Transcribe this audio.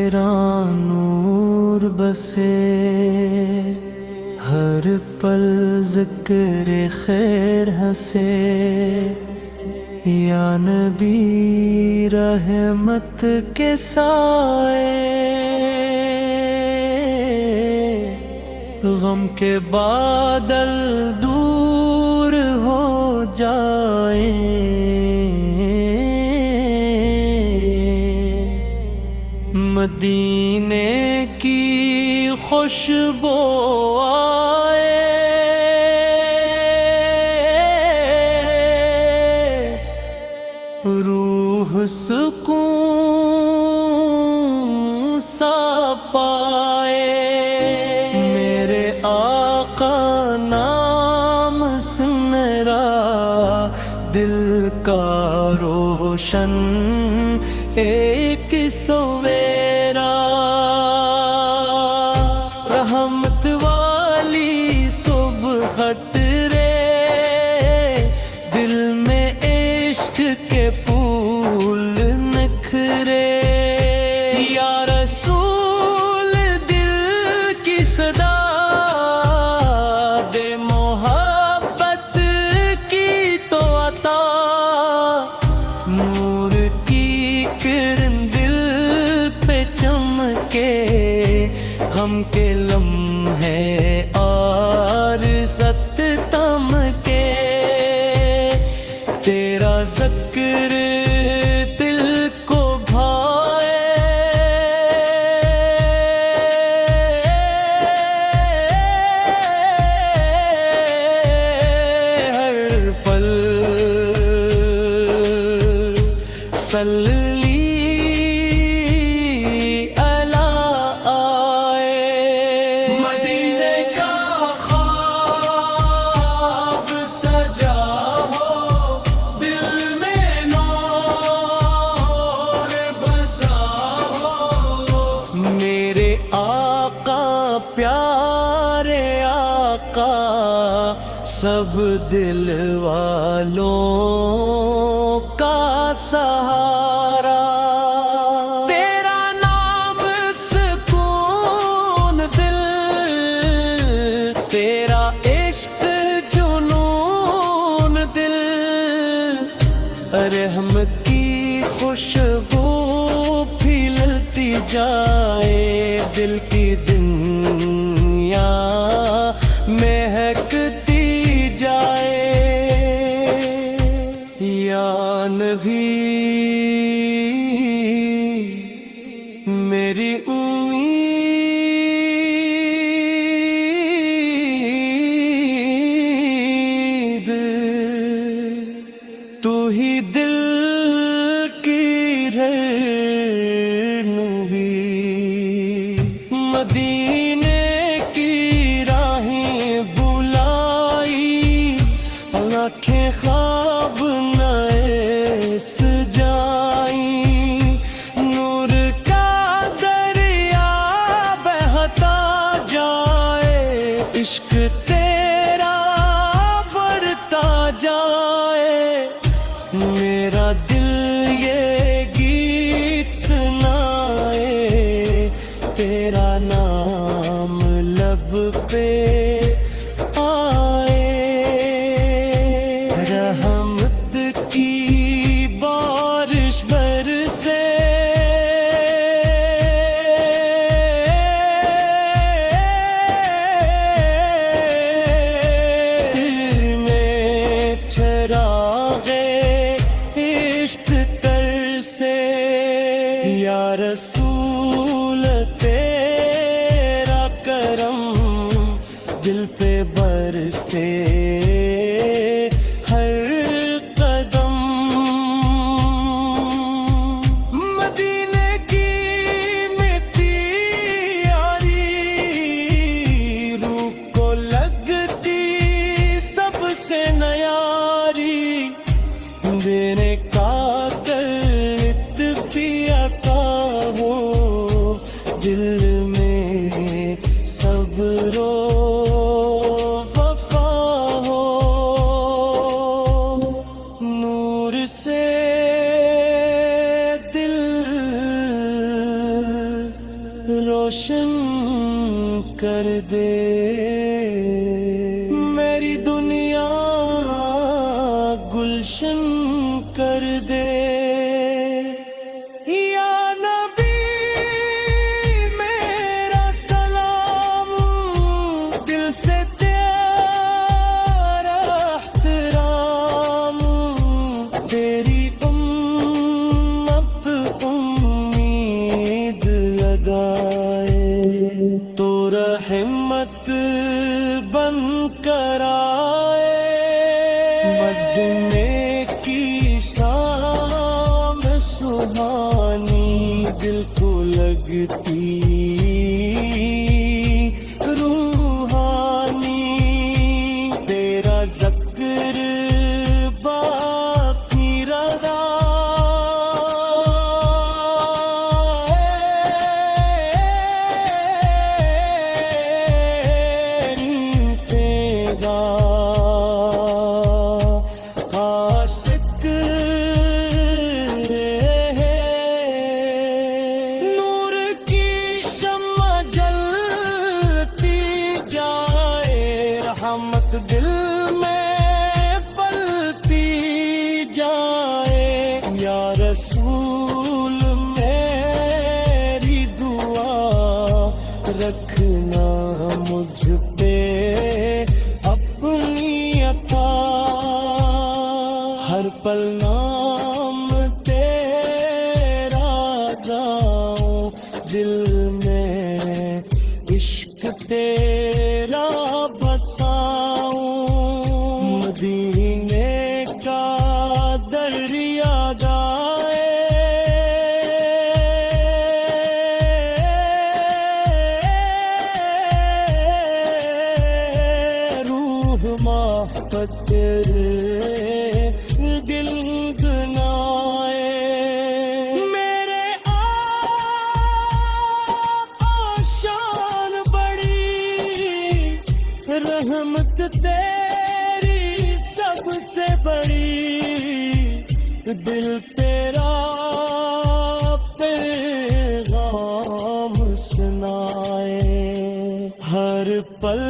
تیرا نور بسے، ہر پل ذکر خیر ہنسے، یا نبی رحمت کے سائے، غم کے بادل دور ہو جائیں، مدینے کی خوشبو آئے، روح سکون سا پائے، میرے آقا نام سے میرا دل کا روشن ایک سویرا، رحمت والی صبح رے، دل میں عشق کے پھول نکھرے، یا رسول دل کی صدا دے، محبت کی تو عطا، نور کی کرن دل پہ چمکے، غم کے لمحے اور ست تم کے، تیرا ذکر دل کو بھائے، ہر پل صلی پیارے آقا سب دل والوں کا سہارا، تیرا نام سکون دل، تیرا عشق جنون دل، رحمت کی خوشبو پھیلتی جائے، دل کی دنیا مہکتی جائے، یا نبی میری امید، تو ہی دل کی رہنمائی، مدینے کی راہیں بلائی، آنکھیں خواب نئے سجائیں، نور کا دریا بہتا جائے، عشق تیرا بڑھتا جائے، میرا دل یہ گیت سنائے، تیرا نام لب پہ آئے، رحمت کی بارش برسے، دل میں چراغ عشق ترسے، یا رسول تیرا کرم دل پہ برسے، ہر قدم مدینے کی مٹی یاری، روح کو لگتی سب سے نیاری، دینے کا لطفی عطا ہو، دل میں صبر و وفا روشن کر دے، میری دنیا گلشن کر دے۔ یا نبی میرا سلام، دل سے تیرا احترام، تیری امت امید لگائے تو رحمت بن کر آئے، مدینے کی شام سہانی دل کو لگتی روحانی، تیرا ذکر باقی رہا عاشق رہے، نور کی شمع جلتی جائے، رحمت دل میں پلتی جائے، یا رسول میری دعا رکھنا مجھ پہ اپنی عطا، ہر پل نام تیرا گاؤں، دل میں عشق تیرا بساؤں، مدینے کا دریا گائے روح محبت دل گنائے، میرے آقا شان بڑی، رحمت تیری سب سے بڑی، دل تیرا پیغام سنائے، ہر پل